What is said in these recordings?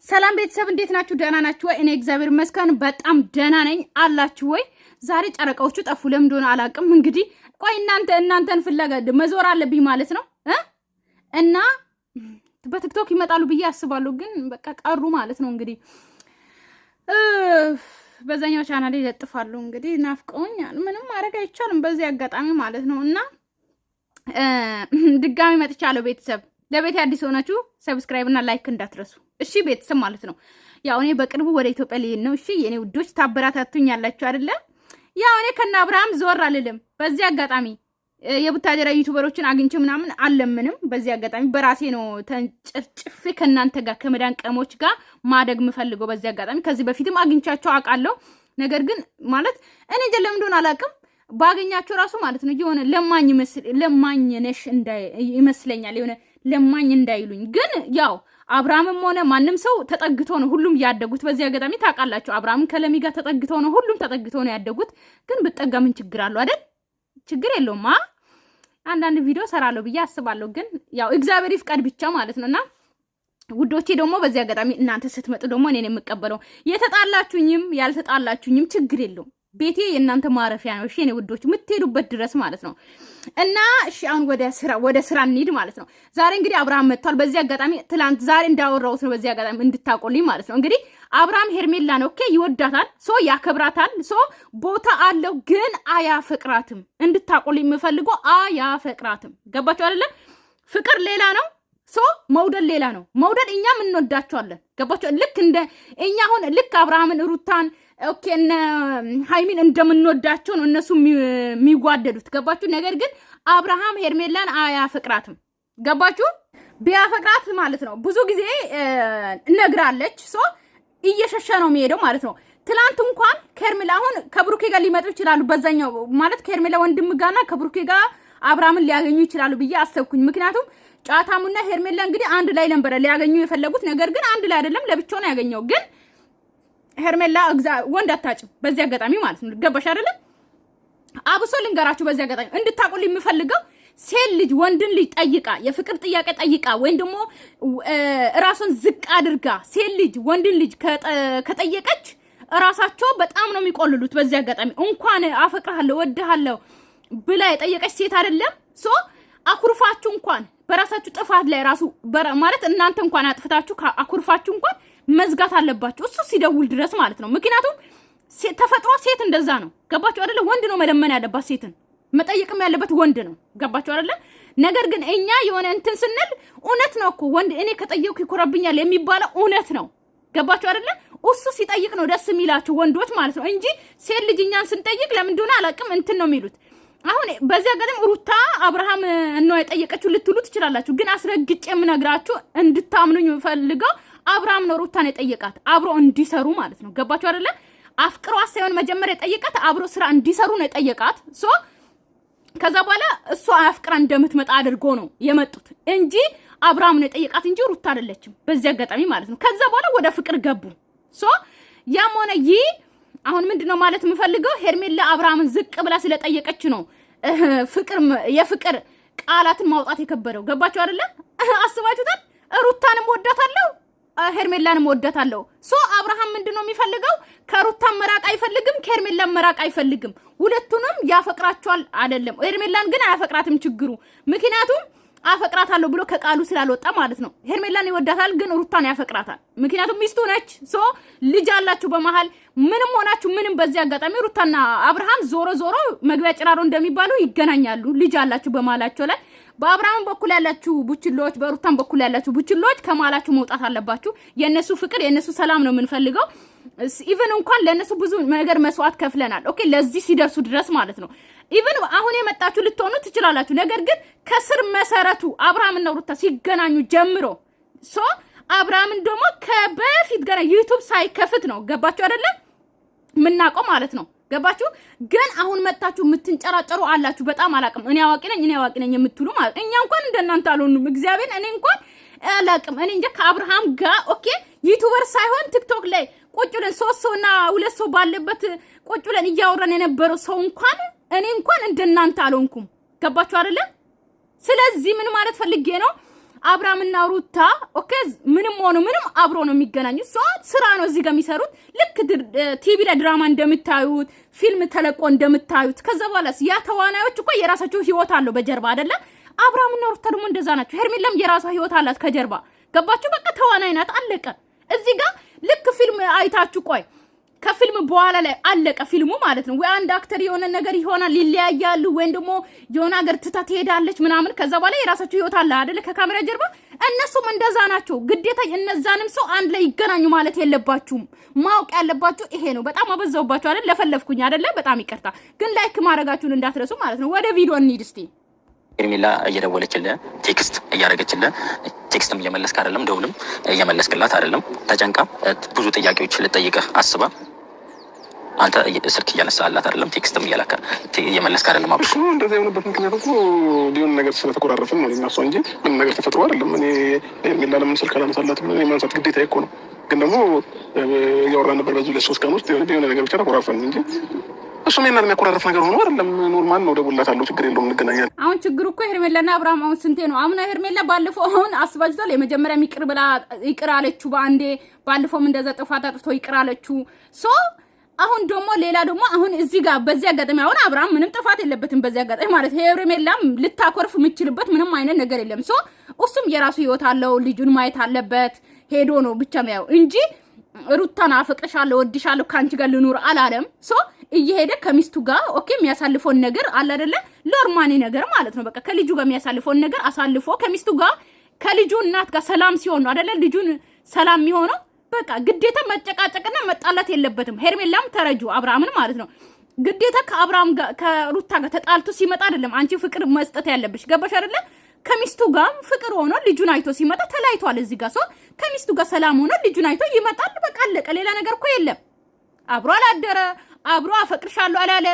ሰላም ቤተሰብ እንዴት ናችሁ? ደህና ናችሁ ወይ? እኔ እግዚአብሔር ይመስገን በጣም ደህና ነኝ። አላችሁ ወይ? ዛሬ ጨረቃዎቹ ጠፉ። ለምን እንደሆነ አላውቅም። እንግዲህ ቆይ እናንተን ፍለጋ መዞር አለብኝ ማለት ነው እና በቲክቶክ ይመጣሉ ብዬ አስባለሁ፣ ግን በቃ ቀሩ ማለት ነው። እንግዲህ በዛኛው ቻናሌ ይለጥፋሉ። እንግዲህ ናፍቀውኛል። ምንም ማድረግ አይቻልም በዚህ አጋጣሚ ማለት ነው እና ድጋሚ መጥቻለሁ ቤተሰብ። ለቤት አዲስ ሆናችሁ ሰብስክራይብ እና ላይክ እንዳትረሱ እሺ ቤተሰብ ማለት ነው። ያው እኔ በቅርቡ ወደ ኢትዮጵያ ልሄድ ነው። እሺ የኔ ውዶች ታበራታቱኝ ያላችሁ አይደለ? ያው እኔ ከና አብርሃም ዞር አልልም። በዚህ አጋጣሚ የቡታጀራ ዩቲዩበሮችን አግኝቼ ምናምን አለምንም። በዚህ አጋጣሚ በራሴ ነው ተንጭፍጭፍ ከናንተ ጋር ከመዳን ቀሞች ጋር ማደግ ምፈልገው። በዚህ አጋጣሚ ከዚህ በፊትም አግኝቻቸው አውቃለሁ። ነገር ግን ማለት እኔ ለምን እንደሆነ አላውቅም ባገኛቸው ራሱ ማለት ነው የሆነ ለማኝ ነሽ ይመስለኛል የሆነ ለማኝ እንዳይሉኝ። ግን ያው አብርሃምም ሆነ ማንም ሰው ተጠግቶ ነው ሁሉም ያደጉት። በዚህ አጋጣሚ ታውቃላችሁ አብርሃም ከለሚ ጋር ተጠግቶ ነው ሁሉም ተጠግቶ ነው ያደጉት። ግን ብጠጋ ምን ችግር አለው አይደል? ችግር የለውም። አንዳንድ ቪዲዮ ሰራለሁ ብዬ አስባለሁ። ግን ያው እግዚአብሔር ይፍቀድ ብቻ ማለት ነውና ውዶቼ ደግሞ በዚህ አጋጣሚ እናንተ ስትመጡ ደግሞ እኔን የምቀበለው የተጣላችሁኝም ያልተጣላችሁኝም ችግር የለውም። ቤቴ የእናንተ ማረፊያ ነው። እሺ እኔ ውዶች የምትሄዱበት ድረስ ማለት ነው። እና እሺ አሁን ወደ ስራ እንሂድ ማለት ነው። ዛሬ እንግዲህ አብርሃም መጥቷል። በዚህ አጋጣሚ ትላንት ዛሬ እንዳወራሁት ነው። በዚህ አጋጣሚ እንድታቆልኝ ማለት ነው። እንግዲህ አብርሃም ሄርሜላን ኦኬ ይወዳታል፣ ሶ ያከብራታል፣ ሶ ቦታ አለው፣ ግን አያፈቅራትም። እንድታቆልኝ የምፈልገው አያፈቅራትም። ገባችሁ አይደለ? ፍቅር ሌላ ነው፣ ሶ መውደድ ሌላ ነው። መውደድ እኛም እንወዳቸዋለን። ገባችሁ? ልክ እንደ እኛ አሁን ልክ አብርሃምን ሩታን ኦኬ እነ ሃይሚን እንደምንወዳቸው ነው እነሱ የሚዋደዱት። ገባችሁ? ነገር ግን አብርሃም ሄርሜላን አያፈቅራትም። ገባችሁ? ቢያፈቅራት ማለት ነው ብዙ ጊዜ ነግራለች። ሶ እየሸሸ ነው የሚሄደው ማለት ነው። ትላንት እንኳን ከሄርሜላ አሁን ከብሩኬ ጋር ሊመጡ ይችላሉ። በዛኛው ማለት ከሄርሜላ ወንድም ጋርና ከብሩኬ ጋር አብርሃምን ሊያገኙ ይችላሉ ብዬ አሰብኩኝ። ምክንያቱም ጫታሙና ሄርሜላ እንግዲህ አንድ ላይ ነበረ ሊያገኙ የፈለጉት። ነገር ግን አንድ ላይ አይደለም፣ ለብቻው ነው ያገኘው። ግን ሄርሜላ ወንድ አታጭም በዚህ አጋጣሚ ማለት ነው። ገባሽ አይደለም? አብሶ ልንገራችሁ በዚህ አጋጣሚ እንድታቆልኝ የምፈልገው ሴት ልጅ ወንድን ልጅ ጠይቃ የፍቅር ጥያቄ ጠይቃ ወይም ደግሞ ራሱን ዝቅ አድርጋ ሴት ልጅ ወንድን ልጅ ከጠየቀች ራሳቸው በጣም ነው የሚቆልሉት። በዚህ አጋጣሚ እንኳን አፈቅርሃለሁ ወድሃለሁ ብላ የጠየቀች ሴት አይደለም ሶ አኩርፋችሁ እንኳን በራሳችሁ ጥፋት ላይ ራሱ ማለት እናንተ እንኳን አጥፍታችሁ አኩርፋችሁ እንኳን መዝጋት አለባችሁ እሱ ሲደውል ድረስ ማለት ነው። ምክንያቱም ተፈጥሮ ሴት እንደዛ ነው። ገባችሁ አይደለ? ወንድ ነው መለመን ያለባት፣ ሴትን መጠየቅም ያለበት ወንድ ነው። ገባችሁ አይደለ? ነገር ግን እኛ የሆነ እንትን ስንል እውነት ነው እኮ ወንድ እኔ ከጠየቅኩ ይኮረብኛል የሚባለው እውነት ነው። ገባችሁ አይደለ? እሱ ሲጠይቅ ነው ደስ የሚላችሁ ወንዶች ማለት ነው እንጂ ሴት ልጅ እኛን ስንጠይቅ ለምን እንደሆነ አላውቅም እንትን ነው የሚሉት። አሁን በዚህ አጋጣሚ ሩታ አብርሃም ነው የጠየቀችው ልትሉ ትችላላችሁ። ግን አስረግጬ የምነግራችሁ እንድታምኑኝ ፈልገው አብርሃም ነው ሩታን የጠየቃት አብሮ እንዲሰሩ ማለት ነው። ገባችሁ አይደለ? አፍቅሯት ሳይሆን መጀመሪያ የጠየቃት አብሮ ስራ እንዲሰሩ ነው የጠየቃት። ሶ ከዛ በኋላ እሷ አፍቅራ እንደምትመጣ አድርጎ ነው የመጡት እንጂ አብርሃም ነው የጠየቃት እንጂ ሩታ አይደለችም። በዚህ አጋጣሚ ማለት ነው። ከዛ በኋላ ወደ ፍቅር ገቡ። ሶ ያም ሆነ ይህ አሁን ምንድነው ማለት የምፈልገው ሄርሜላ አብርሃምን ዝቅ ብላ ስለጠየቀች ነው የፍቅር ቃላትን ማውጣት የከበደው። ገባችሁ አይደለ? አስባችሁታል? ሩታንም ወዳታለሁ ሄርሜላንም ወዳታለሁ። ሶ አብርሃም ምንድነው የሚፈልገው? ከሩታን መራቅ አይፈልግም፣ ከሄርሜላን መራቅ አይፈልግም። ሁለቱንም ያፈቅራቸዋል አይደለም። ሄርሜላን ግን አያፈቅራትም ችግሩ። ምክንያቱም አፈቅራታለሁ ብሎ ከቃሉ ስላልወጣ ማለት ነው። ሄርሜላን ይወዳታል፣ ግን ሩታን ያፈቅራታል። ምክንያቱም ሚስቱ ነች። ሶ ልጅ አላችሁ በመሃል ምንም ሆናችሁ ምንም። በዚህ አጋጣሚ ሩታና አብርሃም ዞሮ ዞሮ መግቢያ ጭራሮ እንደሚባሉ ይገናኛሉ። ልጅ አላችሁ በመሃላቸው ላይ። በአብርሃም በኩል ያላችሁ ቡችሎች፣ በሩታን በኩል ያላችሁ ቡችሎች ከመሃላችሁ መውጣት አለባችሁ። የነሱ ፍቅር የነሱ ሰላም ነው የምንፈልገው። ኢቭን እንኳን ለነሱ ብዙ ነገር መስዋዕት ከፍለናል። ኦኬ ለዚህ ሲደርሱ ድረስ ማለት ነው። ኢቭን አሁን የመጣችሁ ልትሆኑ ትችላላችሁ። ነገር ግን ከስር መሰረቱ አብርሃምና ሩታ ሲገናኙ ጀምሮ ሶ አብርሃምን ደግሞ ከበፊት ገና ዩቲዩብ ሳይከፍት ነው። ገባችሁ አይደለ? ምናቀው ማለት ነው። ገባችሁ? ግን አሁን መጣችሁ የምትንጨራጨሩ አላችሁ። በጣም አላቅም እኔ አዋቂ ነኝ የምትሉ ማለት እኛ እንኳን እንደናንተ አልሆንም። እግዚአብሔር እኔ እንኳን አላቅም። እኔ እንጃ ከአብርሃም ጋር ኦኬ ዩቲዩበር ሳይሆን ቲክቶክ ላይ ቁጭ ብለን 3 ሰውና 2 ሰው ባለበት ቁጭ ብለን እያወራን የነበረው ሰው እንኳን እኔ እንኳን እንደናንተ አልሆንኩም። ገባችሁ አይደለ? ስለዚህ ምን ማለት ፈልጌ ነው አብራምና ሩታ ኦኬ ምንም ሆኖ ምንም አብሮ ነው የሚገናኙት ስራ ነው እዚህ ጋር የሚሰሩት ልክ ቲቪ ላይ ድራማ እንደምታዩት ፊልም ተለቆ እንደምታዩት ከዛ በኋላስ ያ ተዋናዮች እኮ የራሳቸው ህይወት አለው በጀርባ አይደለ አብራምና ሩታ ደግሞ እንደዛ ናቸው ሄርሜላም የራሷ ህይወት አላት ከጀርባ ገባችሁ በቃ ተዋናይ ናት አለቀ እዚህ ጋር ልክ ፊልም አይታችሁ ቆይ ከፊልም በኋላ ላይ አለቀ ፊልሙ ማለት ነው ወይ አንድ አክተር የሆነ ነገር ይሆናል ሊለያያሉ ወይ ደግሞ የሆነ ሀገር ትታ ትሄዳለች ምናምን ከዛ በኋላ የራሳቸው ህይወት አለ አይደለ ከካሜራ ጀርባ እነሱም እንደዛ ናቸው ግዴታ እነዛንም ሰው አንድ ላይ ይገናኙ ማለት የለባችሁም ማወቅ ያለባችሁ ይሄ ነው በጣም አበዛውባችሁ አይደል ለፈለፍኩኝ አይደለ በጣም ይቅርታ ግን ላይክ ማድረጋችሁን እንዳትረሱ ማለት ነው ወደ ቪዲዮ እንሂድ እስቲ ሄርሜላ እየደወለችልህ ቴክስት እያደረገችልህ ቴክስትም እየመለስክ አይደለም ደውልም እየመለስክላት አይደለም ተጨንቃ ብዙ ጥያቄዎች ልጠይቅህ አስባ አንተ ስልክ እያነሳላት አይደለም ቴክስትም እየመለስክ አይደለም አብሽ እንደዚህ የሆነበት ምክንያት እኮ ሊሆን ነገር ስለተቆራረፍን ነው እና እሷ እንጂ ምን ነገር ተፈጥሮ አይደለም እኔ ሄርሜላ ለምን ስልክ አላነሳላትም እኔ ማንሳት ግዴታ እኮ ነው ግን ደግሞ እያወራን ነበር በዚህ ለሶስት ቀን ውስጥ የሆነ ነገር ብቻ ተቆራረፈን እንጂ እሱ ምን የሚያቆራረፍ ነገር ሆኖ አይደለም ኖርማል ነው ደውላታለሁ ችግር የለውም እንገናኛለን አሁን ችግሩ እኮ ሄርሜላና አብርሃም አሁን ስንቴ ነው አሁን ሄርሜላ ባለፈው አሁን አስባጅቷል የመጀመሪያ ይቅር አለችው ባንዴ ባለፈውም እንደዛ ጥፋት አጥፍቶ ይቅር አለችው ሶ አሁን ደግሞ ሌላ ደግሞ አሁን እዚህ ጋር በዚህ አጋጣሚ አሁን አብርሃም ምንም ጥፋት የለበትም በዚህ አጋጣሚ ማለት ሄርሜላም ልታኮርፍ የምችልበት ምንም አይነት ነገር የለም ሶ እሱም የራሱ ህይወት አለው ልጁን ማየት አለበት ሄዶ ነው ብቻ ነው እንጂ ሩታና አፈቅርሻለሁ ወድሻለሁ ካንቺ ጋር ልኑር አላለም ሶ እየሄደ ከሚስቱ ጋር ኦኬ የሚያሳልፈውን ነገር አለ አይደለ ሎርማኒ ነገር ማለት ነው በቃ ከልጁ ጋር የሚያሳልፈውን ነገር አሳልፎ ከሚስቱ ጋር ከልጁ እናት ጋር ሰላም ሲሆን ነው አይደለ ልጁን ሰላም የሚሆነው በቃ ግዴታ መጨቃጨቅና መጣላት የለበትም ሄርሜላም ተረጁ አብርሃምን ማለት ነው ግዴታ ከአብርሃም ጋር ከሩታ ጋር ተጣልቶ ሲመጣ አይደለም አንቺ ፍቅር መስጠት ያለብሽ ገባሽ አይደለ ከሚስቱ ጋር ፍቅር ሆኖ ልጁን አይቶ ሲመጣ ተላይቷል እዚህ ጋር ሰው ከሚስቱ ጋር ሰላም ሆኖ ልጁን አይቶ ይመጣል በቃ አለቀ ሌላ ነገር እኮ የለም አብሮ አላደረ አብሮ አፈቅርሻለሁ አላለ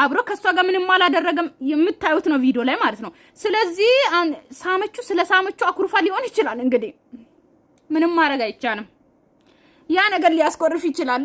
አብሮ ከሷ ጋር ምንም አላደረገም የምታዩት ነው ቪዲዮ ላይ ማለት ነው ስለዚህ ሳመቹ አኩርፋ ሊሆን ይችላል እንግዲህ ምንም ማድረግ አይቻልም ያ ነገር ሊያስቆርፍ ይችላል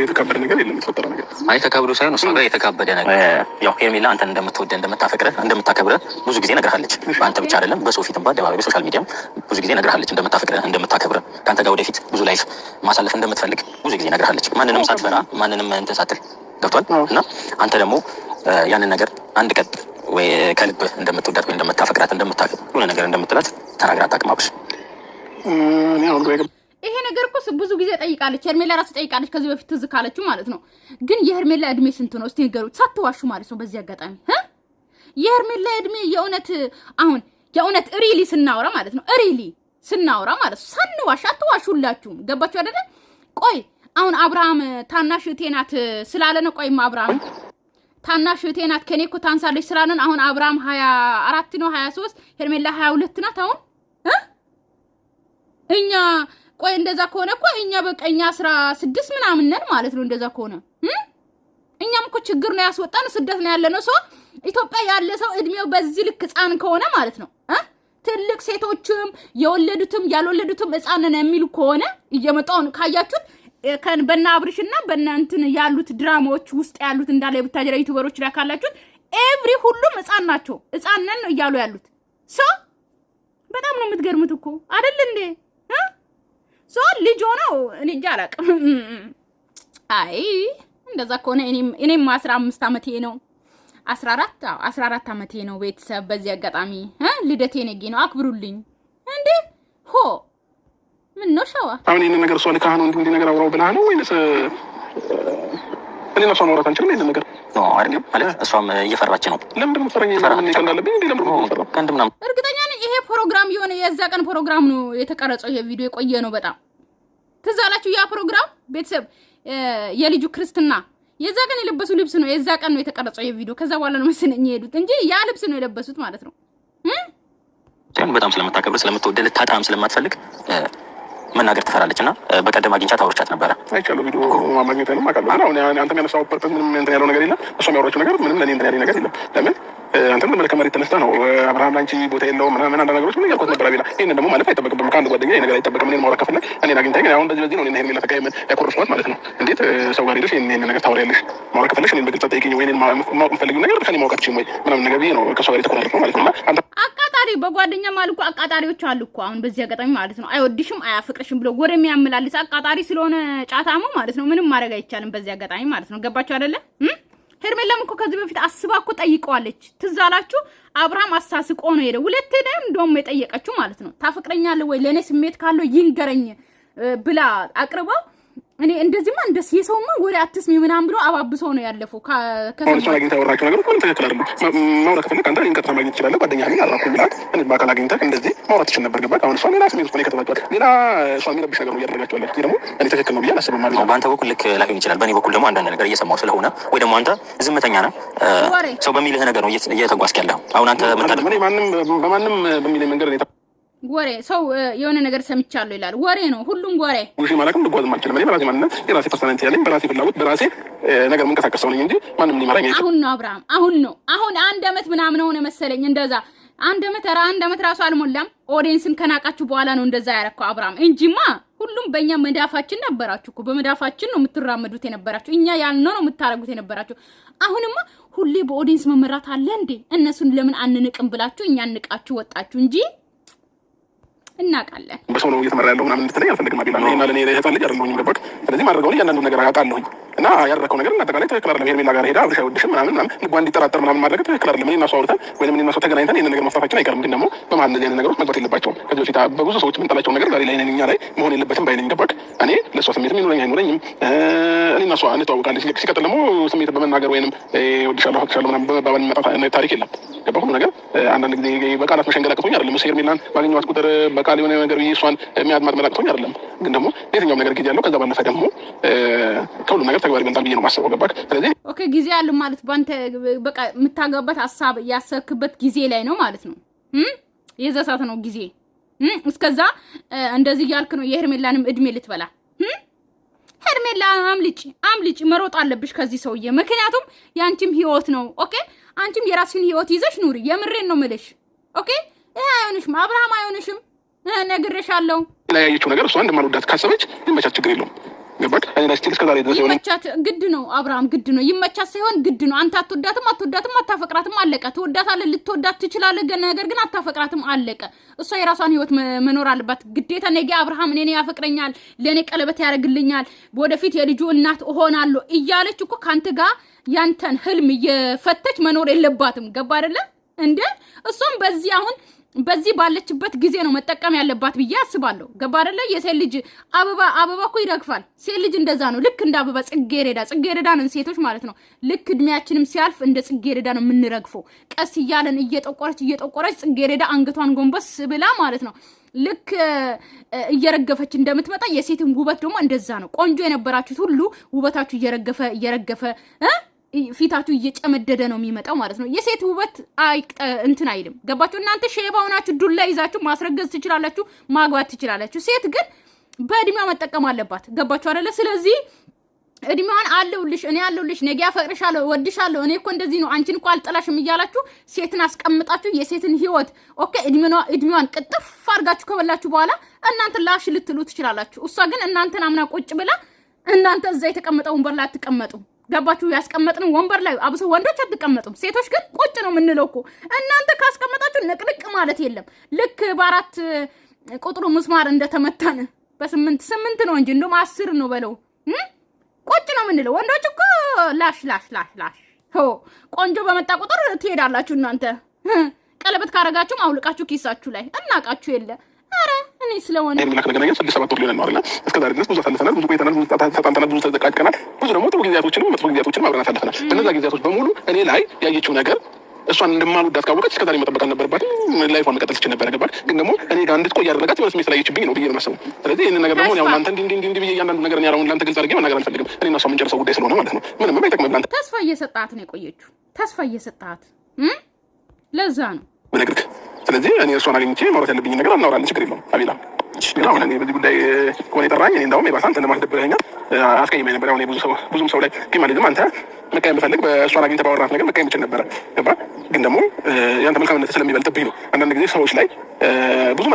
የተከበደ ነገር የለም የተፈጠረ ነገር አይ ተከብዶ ሳይሆን እሷ ጋር የተካበደ ነገር ያው ሄርሜላ አንተ እንደምትወደ እንደምታፈቅረ እንደምታከብረ ብዙ ጊዜ ነግርሃለች አንተ ብቻ አይደለም በሰው ፊትም በአደባባይ በሶሻል ሚዲያም ብዙ ጊዜ ነግርሃለች እንደምታፈቅረ እንደምታከብረ ካንተ ጋር ወደፊት ብዙ ላይፍ ማሳለፍ እንደምትፈልግ ብዙ ጊዜ ነግርሃለች ማንንም ሳትፈራ ማንንም እንትን ሳትል ገብቷል እና አንተ ደግሞ ያንን ነገር አንድ ቀን ወይ ከልብ እንደምትወዳት ወይ እንደምታፈቅራት የሆነ ነገር እንደምትላት ተናግራት አቅማብሽ ይሄ ነገር እኮ ብዙ ጊዜ ጠይቃለች ሄርሜላ ራስ ጠይቃለች ከዚህ በፊት ትዝ ካለችው ማለት ነው ግን የሄርሜላ እድሜ ስንት ነው እስቲ ንገሩት ሳትዋሹ ማለት ነው በዚህ አጋጣሚ የሄርሜላ እድሜ የእውነት ሪሊ ስናወራ ማለት ነው ሪሊ ስናወራ ማለት ነው ሳንዋሽ አትዋሹላችሁም ገባችሁ አይደለ ቆይ አሁን አብርሃም ታናሽ እህቴ ናት ስላለ ነው ቆይማ አብርሃም ታናሽ እህቴ ናት ከኔ እኮ ታንሳለች ስላለን አሁን አብርሃም 24 ነው 23 ሄርሜላ 22 ናት አሁን እኛ ቆይ እንደዛ ከሆነ እኮ እኛ በቀኛ 16 ምናምን ነን ማለት ነው እንደዛ ከሆነ እኛም እኮ ችግር ነው ያስወጣን ስደት ነው ያለነው ሰው ኢትዮጵያ ያለ ሰው እድሜው በዚህ ልክ ህፃን ከሆነ ማለት ነው ትልቅ ሴቶችም የወለዱትም ያልወለዱትም ህፃን ነን የሚሉ ከሆነ እየመጣው ካያችሁት በእና አብርሽና በእና እንትን ያሉት ድራማዎች ውስጥ ያሉት እንዳለ የቡታጀራ ዩቲዩበሮች ላይ ካላችሁት ኤቭሪ ሁሉም ህፃን ናቸው ህፃን ነን ነው እያሉ ያሉት ሰው በጣም ነው የምትገርሙት እኮ አይደል እንዴ ሶ ልጅ ሆነው እኔ ጃላቅ አይ እንደዛ ከሆነ እኔም 15 አመቴ ነው 14 አመቴ ነው ቤተሰብ በዚህ አጋጣሚ ልደቴ ነጊ ነው አክብሩልኝ እንዴ ሆ ምን ነው ሻዋ አሁን ይሄን ነገር ሰው ለካህኑ እንዴ ነገር አውራው ብላ ነው ወይስ እኔ ነው ማውራት አንችልም ይሄን ነገር ነው አይደለም ማለት እሷም እየፈራች ነው ለምን ፈረኝ ምን እንዳለብኝ እንዴ ለምን ፈራ ከንድምና እርግጠኛ ነኝ ይሄ ፕሮግራም የሆነ የዛ ቀን ፕሮግራም ነው የተቀረጸው ይሄ ቪዲዮ የቆየ ነው በጣም ትዛላችሁ ያ ፕሮግራም ቤተሰብ የልጁ ክርስትና የዛ ቀን የለበሱ ልብስ ነው የዛ ቀን ነው የተቀረጸው የቪዲዮ ከዛ በኋላ ነው መስለኝ የሄዱት እንጂ ያ ልብስ ነው የለበሱት ማለት ነው በጣም ስለምታከብር ስለምትወደ ልታጣም ስለማትፈልግ መናገር ትፈራለችና በቀደም አግኝቻት አውርቻት ነበረ አይቻለሁ ቪዲዮ ማግኘት ነው ማቀለው አሁን አንተ የሚያነሳው ፐርፐዝ ምንም እንትን ያለው ነገር የለም እሷ የሚያወራችው ነገር ምንም ለኔ እንትን ያለኝ ነገር የለም ለምን አንተም ለመከመሪ ተነስታ ነው አብርሃም ላንቺ ቦታ የለውም ምናምን አንድ ነገሮች ምን ያልኳት ነበር አቢላ ይሄን ደግሞ ማለት አይጠበቅብም ከአንድ ጓደኛ ይሄ ነገር አይጠበቅም እኔን ማውራት ከፈለግ እኔን አግኝታኝ አሁን በዚህ ነው እኔን ሄርሜላ ተቀየመን ያኮርፍኳት ማለት ነው እንዴት ሰው ጋር ሄደሽ ይሄን ነገር ታወሪያለሽ ማውራት ከፈለግሽ እኔን በግልጽ ጠይቂኝ ወይ እኔን ማወቅ የምፈልጊው ነገር ከኔ ማውቃትሽም ወይ ምናምን ነገር ብዬ ነው ከሷ ጋር የተቆራረጥነው ማለት ነው አንተ አቃጣሪ በጓደኛ ማልኩ አቃጣሪዎች አሉ እኮ አሁን በዚህ አጋጣሚ ማለት ነው። አይወድሽም አያፍቅርሽም ብሎ ወሬ የሚያመላልስ አቃጣሪ ስለሆነ ጫታሙ ማለት ነው ምንም ማድረግ አይቻልም በዚህ አጋጣሚ ማለት ነው። ገባችሁ አይደለ? ሄርሜላም እኮ ከዚህ በፊት አስባ እኮ ጠይቀዋለች። ትዝ አላችሁ? አብርሃም አሳስቆ ነው ሄደ ሁለቴ ደም እንደውም የጠየቀችው ማለት ነው። ታፈቅረኛለህ ወይ ለኔ ስሜት ካለው ይንገረኝ ብላ አቅርባው እኔ እንደዚህማ እንደስ የሰውማ ወሬ አትስሚ ምናምን ብሎ አባብሰው ነው ያለፈው። ከሰው አግኝታ ያወራቸው ነገር እኮ ትክክል አይደለም። ማውራት ከፈለክ አንተ እንቀጥታ ማግኘት ትችላለህ። ጓደኛ ነኝ አላልኩም ብላት እኔ በአካል አግኝተህ እንደዚህ ማውራት ትችል ነበር። ገባህ? አሁን እሷ ሌላ ስሜት ውስጥ ነው የከተባችኋል። ሌላ እሷ የሚረብሽ ነገር ነው እያደረጋችኋለች። ይህ ደግሞ እኔ ትክክል ነው ብዬ አላስብም ማለት ነው። በአንተ በኩል ልክ ላይሆን ይችላል። በእኔ በኩል ደግሞ አንዳንድ ነገር እየሰማሁ ስለሆነ ወይ ደግሞ አንተ ዝምተኛ ነህ፣ ሰው በሚልህ ነገር ነው እየተጓዝክ ያለኸው። አሁን አንተ በማንም በሚለኝ መንገድ ወሬ ሰው የሆነ ነገር ሰምቻለሁ ይላል። ወሬ ነው ሁሉም ወሬ። ውሽ ማለትም ልጓዝም አልችልም። እኔ በራሴ ማንነት የራሴ ፐርሰናሊቲ ያለኝ በራሴ ፍላጎት በራሴ ነገር መንቀሳቀስ ሰው ነኝ እንጂ ማንም ሊመራኝ አይችልም። አሁን ነው አብርሃም አሁን 1 አመት ምናምን ሆነ መሰለኝ እንደዛ 1 አመት ራሱ አልሞላም። ኦዲየንስን ከናቃችሁ በኋላ ነው እንደዛ ያረከው አብርሃም እንጂማ ሁሉም በእኛ መዳፋችን ነበራችሁ እኮ በመዳፋችን ነው የምትራመዱት የነበራችሁ። እኛ ያልነው ነው የምታረጉት የነበራችሁ። አሁንማ ሁሌ በኦዲየንስ መመራት አለ እንዴ? እነሱን ለምን አንንቅም ብላችሁ እኛ ንቃችሁ ወጣችሁ እንጂ እናቃለን። በሰው ነው እየተመራ ያለው ምናምን እንድትለኝ አልፈልግም። አቢላ እኔ ማለት እኔ ህፃን ልጅ አይደለሁኝ። ገባክ? ስለዚህ ማድረገው እያንዳንዱ ነገር አውቃለሁኝ እና ያደረከው ነገር አጠቃላይ ትክክል አይደለም። ሄርሜላ ጋር ሄዳ አብርሽ አይወድሽም ምናምን ልቧ እንዲጠራጠር ምናምን ማድረግ ትክክል አይደለም። እኔ እና እሷ አውርተን ወይም እኔ እና እሷ ተገናኝተን ይህን ነገር መፍታታችን አይቀርም። ግን ደግሞ በመሀል እንደዚህ አይነት ነገሮች መግባት የለባቸውም። ከዚህ በፊት በብዙ ሰዎች የምንጠላቸው ነገር ዛሬ ላይ እኛ ላይ መሆን የለበትም ባይ ነኝ። ገባክ? እኔ ለእሷ ስሜትም ይኑረኝ አይኑረኝም እኔ እና እሷ እንተዋወቃለን። ሲቀጥል ደግሞ ስሜት በመናገር ወይም ወድሻለሁ አፈቅርሻለሁ ምናምን በባል የሚመጣ ታሪክ የለም። ገባህ? ሁሉ ነገር አንዳንድ ጊዜ በቃላት መሸንገል አቅቶኝ አይደለም። ሄርሜላን ባገኘኋት ቁጥር በቃል የሆነ ነገር ብዬ እሷን የሚያድማጥመጥ አቅቶኝ አይደለም። ግን ደግሞ የትኛውም ነገር ጊዜ ያለው ከዛ ባለፈ ደግሞ ከሁሉም ነገር ተግባር ይበልጣል ብዬ ነው የማስበው። ገባክ? ስለዚህ ኦኬ ጊዜ ያለው ማለት ባንተ በቃ የምታገባበት ሀሳብ ያሰብክበት ጊዜ ላይ ነው ማለት ነው። የዛ ሰዓት ነው ጊዜ። እስከዛ እንደዚህ ያልክ ነው የሄርሜላንም እድሜ ልትበላ። ሄርሜላ አምልጭ መሮጥ አለብሽ ከዚህ ሰውዬ። ምክንያቱም ያንቺም ህይወት ነው። ኦኬ አንቺም የራስሽን ህይወት ይዘሽ ኑሪ። የምሬን ነው የምልሽ። ኦኬ ይሄ አይሆንሽም፣ አብርሃም አይሆንሽም። ነግሬሻለሁ። ላይ ያየችው ነገር እሷ እንደማልወዳት ካሰበች ይመቻት፣ ችግር የለውም። ገባክ? እኔ ላይ ስቲል እስከዛሬ ድረስ ይመቻት ግድ ነው አብርሃም፣ ግድ ነው። ይመቻት ሳይሆን ግድ ነው። አንተ አትወዳትም አታፈቅራትም፣ አለቀ። ትወዳታለህ፣ ልትወዳት ትችላለህ፣ ነገር ግን አታፈቅራትም፣ አለቀ። እሷ የራሷን ህይወት መኖር አለባት ግዴታ። ነገ አብርሃም እኔ ያፈቅረኛል፣ ለኔ ቀለበት ያደርግልኛል፣ ወደፊት የልጁ እናት እሆናለሁ እያለች እኮ ካንተ ጋር ያንተን ህልም እየፈተች መኖር የለባትም። ገባ አይደለ እንዴ? እሷም በዚህ ባለችበት ጊዜ ነው መጠቀም ያለባት ብዬ አስባለሁ። ገባ አይደለ? የሴት ልጅ አበባ እኮ ይረግፋል። ሴት ልጅ እንደዛ ነው። ልክ እንደ አበባ ጽጌረዳ ነን ሴቶች ማለት ነው። ልክ እድሜያችንም ሲያልፍ እንደ ጽጌረዳ ነው የምንረግፈው። ቀስ እያለን እየጠቆረች ጽጌረዳ አንገቷን ጎንበስ ብላ ማለት ነው ልክ እየረገፈች እንደምትመጣ የሴትን ውበት ደግሞ እንደዛ ነው። ቆንጆ የነበራችሁት ሁሉ ውበታችሁ እየረገፈ ፊታችሁ እየጨመደደ ነው የሚመጣው ማለት ነው። የሴት ውበት እንትን አይልም። ገባችሁ? እናንተ ሼባ ሆናችሁ ዱላ ይዛችሁ ማስረገዝ ትችላላችሁ፣ ማግባት ትችላላችሁ። ሴት ግን በእድሜዋ መጠቀም አለባት። ገባችሁ አይደለ? ስለዚህ እድሜዋን እኔ አለሁልሽ፣ ነገ አፈቅርሻለሁ፣ ወድሻለሁ፣ እኔ እኮ እንደዚህ ነው፣ አንቺን እኮ አልጠላሽም እያላችሁ ሴትን አስቀምጣችሁ የሴትን ህይወት ኦኬ እድሜዋን ቅጥፍ አድርጋችሁ ከበላችሁ በኋላ እናንተ ላሽ ልትሉ ትችላላችሁ። እሷ ግን እናንተን አምና ቁጭ ብላ እናንተ እዛ የተቀመጠ ወንበር ላይ አትቀመጡ። ገባችሁ? ያስቀመጥነው ወንበር ላይ አብሶ ወንዶች አትቀመጡም። ሴቶች ግን ቁጭ ነው የምንለው እኮ። እናንተ ካስቀመጣችሁ ንቅንቅ ማለት የለም። ልክ በ4 ቁጥሩ ምስማር እንደተመታን በ8 ነው እንጂ እንደውም 10 ነው በለው ቁጭ ነው የምንለው። ወንዶች እኮ ላሽ ቆንጆ በመጣ ቁጥር ትሄዳላችሁ እናንተ። ቀለበት ካረጋችሁም አውልቃችሁ ኪሳችሁ ላይ እናቃችሁ የለ። አረ እኔ ስለሆነ ሄርሜላ ከተገናኘን 6-7 ወር ሊሆን ነው አይደል? እስከዛሬ ድረስ ብዙ አሳልፈናል፣ ብዙ ቆይተናል፣ ብዙ ተጣልተናል፣ ብዙ ተዘቃቅቀናል፣ ብዙ ደግሞ ጥሩ ጊዜያቶችንም መጥፎ ጊዜያቶችንም አብረን አሳልፈናል። በእነዛ ጊዜያቶች በሙሉ እኔ ላይ ያየችው ነገር እሷን እንደማልወዳት ካወቀች እስከዛሬ መጠበቅ አልነበረባትም። ላይፏን መቀጠል ትችል ነበር። ገባል? ግን ደግሞ እኔ ጋር እንድትቆይ ያደረጋት የሆነ ስሜት ስላየችብኝ ነው ብዬ ነው የማስበው። ስለዚህ ይህንን ነገር ደግሞ ያው እናንተ እንዲህ ብዬ እያንዳንዱ ነገር ያለውን ለአንተ ግልጽ አድርጌ መናገር አልፈልግም። እኔ እና እሷ የምንጨርሰው ጉዳይ ስለሆነ ማለት ነው። ምንም አይጠቅምም። ለአንተ ተስፋ እየሰጣት ነው የቆየችው። ተስፋ እየሰጣት ለዛ ነው ምነግርህ። ስለዚህ እኔ እሷን አግኝቼ ማውራት ያለብኝ ነገር አናወራለን። ችግር የለውም አቤላ። አሁን እኔ በዚህ ጉዳይ ከሆነ የጠራኝ እኔ እንዳውም የባሰ አንተ ለማስደብረኛል አስቀይመኝ ነበር። አሁን ብዙም ሰው ላይ ግን ማለትም አንተ መቀየም ብፈልግ በእሷን አግኝተህ ባወራት ነገር መቀየም ይችል ነበረ። ገባ? ግን ደግሞ ያንተ መልካምነት ስለሚበልጥብኝ ነው። አንዳንድ ጊዜ ሰዎች ላይ ብዙ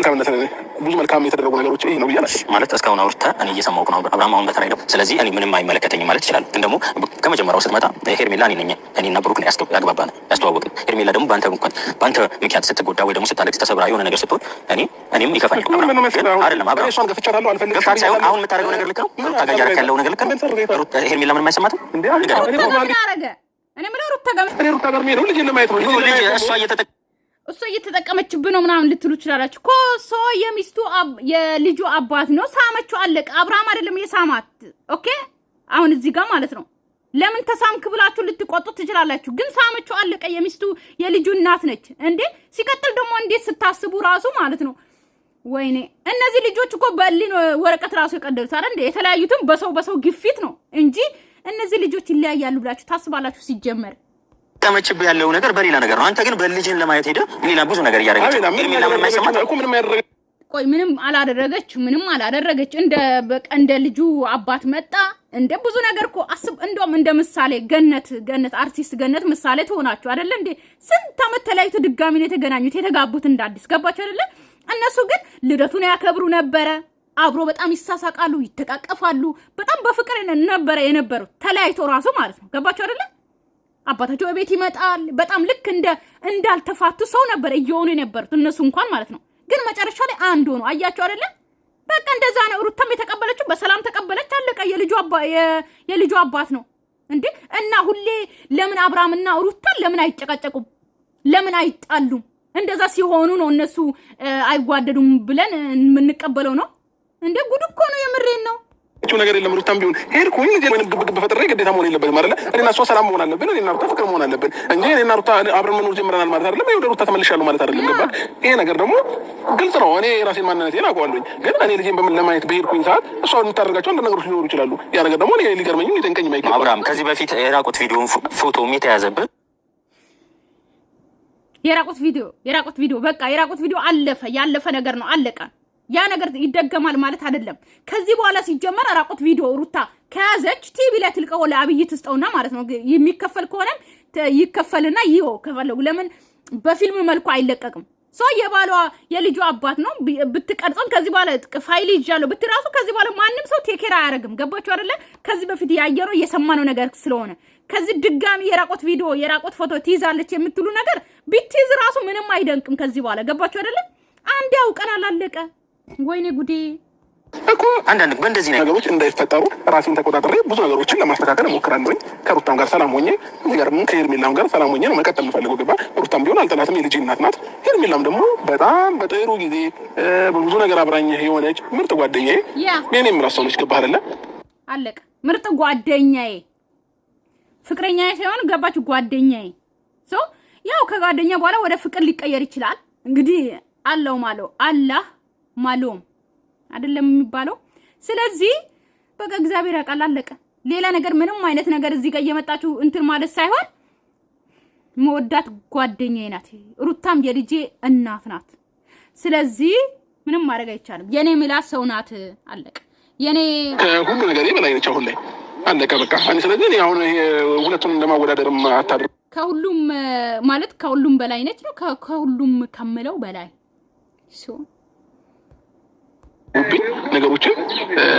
መልካም የተደረጉ ነገሮች ይህ ነው ብያለሁ። ማለት እስካሁን አውርተህ እኔ እየሰማሁህ ነው አብርሃም፣ አሁን በተለይ ደግሞ ስለዚህ እኔ ምንም አይመለከተኝም ማለት ይችላል። ግን ደግሞ ከመጀመሪያው ስትመጣ ሄርሜላ እኔና ብሩክ ነው ያግባባን ያስተዋወቅን። ሄርሜላ ደግሞ በአንተ ምክንያት ስትጎዳ ወይ ደግሞ ስታለቅስ ተሰብራ የሆነ ነገር ስትሆን እኔም ይከፋኛል። አይደለም አብርሃም እሷን ገፍቻታለሁ አልፈልግም ሳይሆን አሁን የምታደርገው ነገር ልክ ነው። ታጋጃለህ ያለው ነገር ልክ ነው። ሄርሜላ ምንም አይሰማትም። እኔ ምለው ሩታ ጋር ሄደው ልጅ ለማየት ነው። እሷ እየተጠቀመችብህ ነው ምናምን ልትሉ ትችላላችሁ እኮ። ሰው የሚስቱ የልጁ አባት ነው። ሳመችው አለቀ። አብርሃም አይደለም የሳማት። ኦኬ አሁን እዚህ ጋር ማለት ነው። ለምን ተሳምክ ብላችሁ ልትቆጡ ትችላላችሁ። ግን ሳመችው አለቀ። የሚስቱ የልጁ እናት ነች እንዴ። ሲቀጥል ደግሞ እንዴት ስታስቡ ራሱ ማለት ነው። ወይኔ እነዚህ ልጆች እኮ በሊን ወረቀት ራሱ የቀደሉት አይደል እንዴ? የተለያዩትም በሰው ግፊት ነው እንጂ እነዚህ ልጆች ይለያያሉ ብላችሁ ታስባላችሁ? ሲጀመር ተመችብህ ያለው ነገር በሌላ ነገር ነው። አንተ ግን በልጅን ለማየት ሄደ ሌላ ብዙ ነገር እያደረገች ነው። ቆይ ምንም አላደረገች። እንደ ልጁ አባት መጣ እንደ ብዙ ነገር እኮ አስብ። እንደውም እንደ ምሳሌ ገነት አርቲስት ገነት ምሳሌ ትሆናችሁ አይደለ እንዴ? ስንት ዓመት ተለያይቶ ድጋሚ ነው የተገናኙት የተጋቡት እንደ አዲስ። ገባችሁ አይደለ? እነሱ ግን ልደቱን ያከብሩ ነበረ። አብሮ በጣም ይሳሳቃሉ፣ ይተቃቀፋሉ። በጣም በፍቅር ነበረ የነበሩት ተለያይቶ ራሱ ማለት ነው። ገባችሁ አይደለ? አባታቸው በቤት ይመጣል። በጣም ልክ እንዳልተፋቱ ሰው ነበር እየሆኑ የነበሩት እነሱ እንኳን ማለት ነው። ግን መጨረሻ ላይ አንድ ሆኑ። አያችሁ አይደለ? በቃ እንደዛ ነው። ሩታም የተቀበለችው በሰላም ተቀበለች። አለቀ። የልጁ አባት ነው እንዴ። እና ሁሌ ለምን አብርሃምና ሩታ ለምን አይጨቃጨቁም? ለምን አይጣሉም? እንደዛ ሲሆኑ ነው እነሱ አይጓደዱም ብለን የምንቀበለው ነው እንዴ? ጉድ እኮ ነው። የምሬን ነው። እቺ ነገር የለም። ሩታም ቢሆን ሄድኩኝ ልጅ ምንም ግብግብ በፈጠረ ግዴታ መሆን የለበትም አይደለ? እኔና እሷ ሰላም መሆን አለብን። እኔና ሩታ ፍቅር መሆን አለብን እንጂ እኔና ሩታ አብረን መኖር ጀምረናል ማለት አይደለም። ወደ ሩታ ተመልሻለሁ ማለት አይደለም። ገባ? ይሄ ነገር ደግሞ ግልጽ ነው። እኔ ራሴን ማንነቴን አውቀዋለሁኝ። ግን እኔ ልጄን ለማየት በሄድኩኝ ሰዓት እሷ የምታደርጋቸው አንድ ነገሮች ሊኖሩ ይችላሉ። ያ ነገር ደግሞ እኔ ሊገርመኝም ሊደንቀኝም አይገባም። አብርሃም ከዚህ በፊት የራቁት ቪዲዮን ፎቶም የተያዘበት የራቁት ቪዲዮ በቃ የራቁት ቪዲዮ ያለፈ ነገር ነው። አለቀ። ያ ነገር ይደገማል ማለት አይደለም። ከዚህ በኋላ ሲጀመር ራቁት ቪዲዮ ሩታ ከያዘች ቲቪ ላይ ትልቀው ለአብይ ትስጠውና ማለት ነው። የሚከፈል ከሆነም ይከፈልና ከፈለጉ ለምን በፊልም መልኩ አይለቀቅም? ሰው የባሏ የልጁ አባት ነው ብትቀርጸም ከዚህ በኋላ ፋይል ይዣለሁ ብትራሱ ከዚህ በኋላ ማንም ሰው ቴኬራ አያደርግም። ገባችሁ አይደለ? ከዚህ በፊት ያየነው የሰማነው ነገር ስለሆነ ከዚህ ድጋሚ የራቆት ቪዲዮ የራቆት ፎቶ ትይዛለች የምትሉ ነገር ቢትይዝ ራሱ ምንም አይደንቅም ከዚህ በኋላ። ገባችሁ አይደለ? አንድ ያውቀናል አለቀ። ወይኔ ጉዴ እኮ አንዳንድ በእንደዚህ ነገሮች እንዳይፈጠሩ ራሴን ተቆጣጥሬ ብዙ ነገሮችን ለማስተካከል እሞክራለሁ። ከሩታም ጋር ሰላም ሆኜ እዚህ ጋር ከሄርሜላም ጋር ሰላም ሆኜ ነው መቀጠል የምፈልገው። ገባ? ሩታም ቢሆን አልጠላትም፣ የልጅ እናት ናት። ሄርሜላም ደግሞ በጣም በጥሩ ጊዜ በብዙ ነገር አብራኝ የሆነች ምርጥ ጓደኛዬ የኔም ራስ ሰው ነች። ገባህ አይደለ? አለቀ። ምርጥ ጓደኛዬ ፍቅረኛዬ ሳይሆን ገባችሁ? ጓደኛዬ ሶ ያው ከጓደኛ በኋላ ወደ ፍቅር ሊቀየር ይችላል። እንግዲህ አላህ ማሎም አይደለም የሚባለው። ስለዚህ በቃ እግዚአብሔር ያውቃል። አለቀ። ሌላ ነገር ምንም አይነት ነገር እዚህ ጋር እየመጣችሁ እንትን ማለት ሳይሆን መወዳት ጓደኛዬ ናት። ሩታም የልጄ እናት ናት። ስለዚህ ምንም ማድረግ አይቻልም። የኔ ምላስ ሰው ናት። አለቀ። የኔ ሁሉ ነገር በላይ ነች አሁን ላይ አለቀ። በቃ ስለዚህ እኔ አሁን ሁለቱን እንደማወዳደርም አታድር። ከሁሉም ማለት ከሁሉም በላይ ነች ነው። ከሁሉም ከምለው በላይ ነገሮችን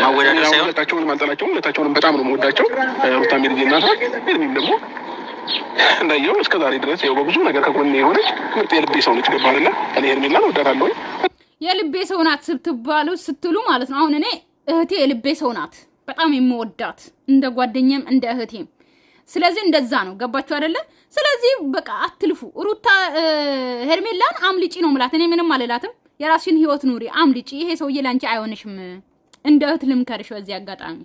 ማወዳደር ሳይሆን ሁለታቸውንም አልጠላቸውም። ሁለታቸውንም በጣም ነው የምወዳቸው። ሩታም የልጄ እናት ናት። እኔም ደግሞ እንዳየው እስከ ዛሬ ድረስ ያው በብዙ ነገር ከጎኔ የሆነች ምርጥ የልቤ ሰው ነች። ገባህ አይደለ? እኔ ሄርሜላን እወዳታለሁ። የልቤ ሰው ናት ስትሉ ማለት ነው። አሁን እኔ እህቴ የልቤ ሰው ናት። በጣም የምወዳት እንደ ጓደኛም እንደ እህቴም። ስለዚህ እንደዛ ነው። ገባችሁ አይደለ? ስለዚህ በቃ አትልፉ። ሩታ ሄርሜላን አምልጪ ነው ማለት። እኔ ምንም አልላትም። የራስሽን ህይወት ኑሪ፣ አምልጪ። ይሄ ሰውዬ ላንቺ አይሆንሽም። እንደ እህት ልምከርሽ በዚህ አጋጣሚ።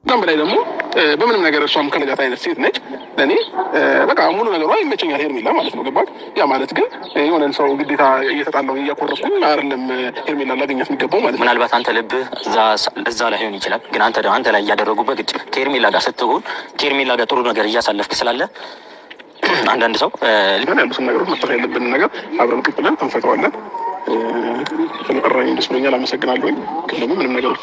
ከዛም በላይ ደግሞ በምንም ነገር እሷም ከለጋት አይነት ሴት ነች። ለእኔ በቃ ሙሉ ነገሯ ይመቸኛል ሄርሜላ ማለት ነው። ገባች? ያ ማለት ግን የሆነን ሰው ግዴታ እየተጣላሁ እያኮረፍኩኝ አይደለም ሄርሜላ ላገኛት የሚገባው ማለት ነው። ምናልባት አንተ ልብህ እዛ ላይ ሆን ይችላል። ግን አንተ ላይ እያደረጉበት ግጭ ከሄርሜላ ጋር ስትሆን ከሄርሜላ ጋር ጥሩ ነገር እያሳለፍክ ስላለ አንዳንድ ሰው ያሉትን ነገሮች መፍታት ያለብንን ነገር አብረን ቁጭ ብለን እንፈተዋለን። ስለቀረኝ ደስ ብሎኛል። አመሰግናለሁኝ። ግን ደግሞ ምንም ነገሮች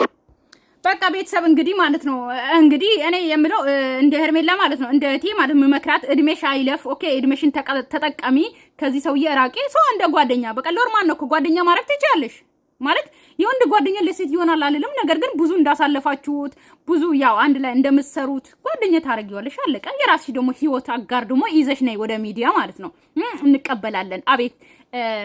በቃ ቤተሰብ እንግዲህ ማለት ነው እንግዲህ እኔ የምለው እንደ ሄርሜላ ማለት ነው እንደ እቴ ማለት መመክራት እድሜሽ አይለፍ። ኦኬ እድሜሽን ተጠቀሚ፣ ከዚህ ሰውዬ ራቂ። ሰው እንደ ጓደኛ በቃ ኖርማል ነው እኮ ጓደኛ ማድረግ ትችያለሽ ማለት የወንድ ጓደኛ ለሴት ይሆናል አልልም። ነገር ግን ብዙ እንዳሳለፋችሁት ብዙ ያው አንድ ላይ እንደምትሰሩት ጓደኛ ታረጊዋለሽ። አለቀ። የራስሽ ደግሞ ህይወት አጋር ደግሞ ይዘሽ ነይ ወደ ሚዲያ ማለት ነው። እንቀበላለን። አቤት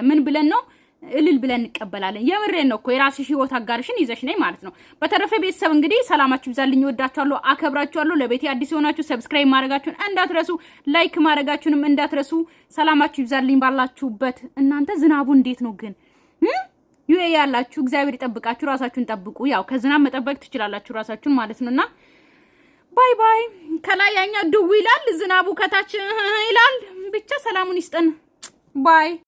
ምን ብለን ነው እልል ብለን እንቀበላለን። የምሬን ነው እኮ የራስሽ ህይወት አጋርሽን ይዘሽ ነይ ማለት ነው። በተረፈ ቤተሰብ እንግዲህ ሰላማችሁ ይብዛልኝ። ወዳችኋለሁ፣ አከብራችኋለሁ። ለቤቴ አዲስ የሆናችሁ ሰብስክራይብ ማድረጋችሁን እንዳትረሱ፣ ላይክ ማድረጋችሁንም እንዳትረሱ። ሰላማችሁ ይብዛልኝ ባላችሁበት። እናንተ ዝናቡ እንዴት ነው ግን? ዩኤ ያላችሁ እግዚአብሔር ይጠብቃችሁ። ራሳችሁን ጠብቁ። ያው ከዝናብ መጠበቅ ትችላላችሁ ራሳችሁን ማለት ነውና ባይ ባይ። ከላይ ያኛ ድው ይላል፣ ዝናቡ ከታች ይላል። ብቻ ሰላሙን ይስጠን። ባይ